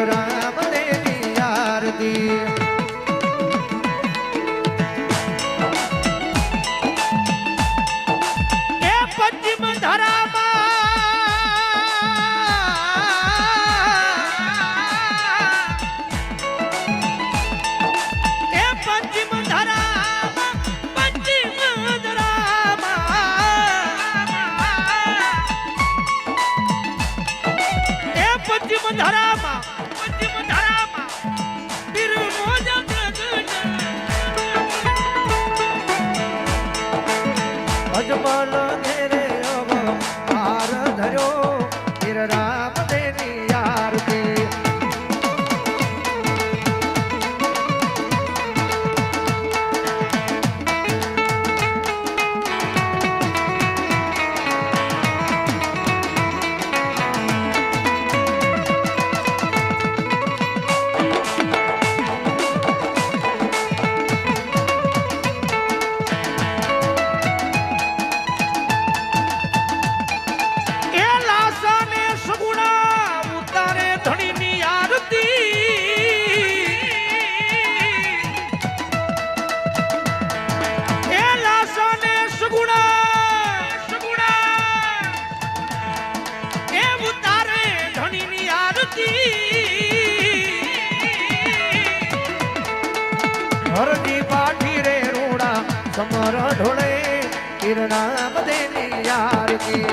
રામ દેની આરતી એ પશ્ચિમ ધરામાં એ પશ્ચિમ ધરામાં પશ્ચિમ ધરામાં એ પશ્ચિમ ધરામાં પીર મોજ અજમલ ઘેરે અવતાર ધર્યો વીર રામ દેની આરતી એ લાસાને સગુણા ઉતારે ધણીની આરતી એ લાસાને સગુણા એ ઉતારે ધણીની આરતી હરજી પાઠી રે રૂડા સમર ઢોળે વીર રામ દેની આરતી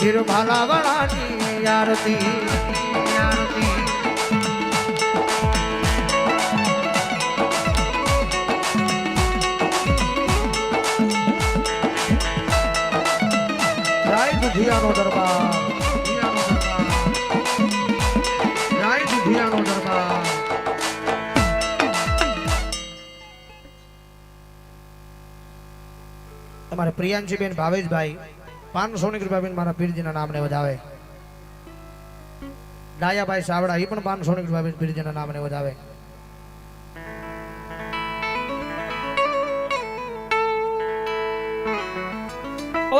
વીર ભાલાવાળાની આરતી આરતી જય દુધિયાનો દરબાર જય દુધિયાનો દરબાર તમારે પ્રિયાંશીબેન ભાવેશભાઈ 500 ની કૃપાબેન મારા પીરજીના નામને વધાવે ડાયાભાઈ સાવડા એ પણ 500 ની કૃપાબેન પીરજીના નામને વધાવે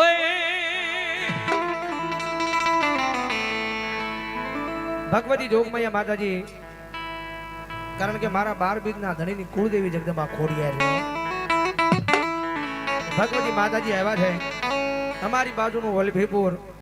ઓય ભગવતી જોગમૈયા માતાજી કારણ કે મારા 12 બીજના ધણીની કુળદેવી જગદંબા ખોડિયાર છે ભગવતી માતાજી આવ્યા છે અમારી બાજુનું વલભીપુર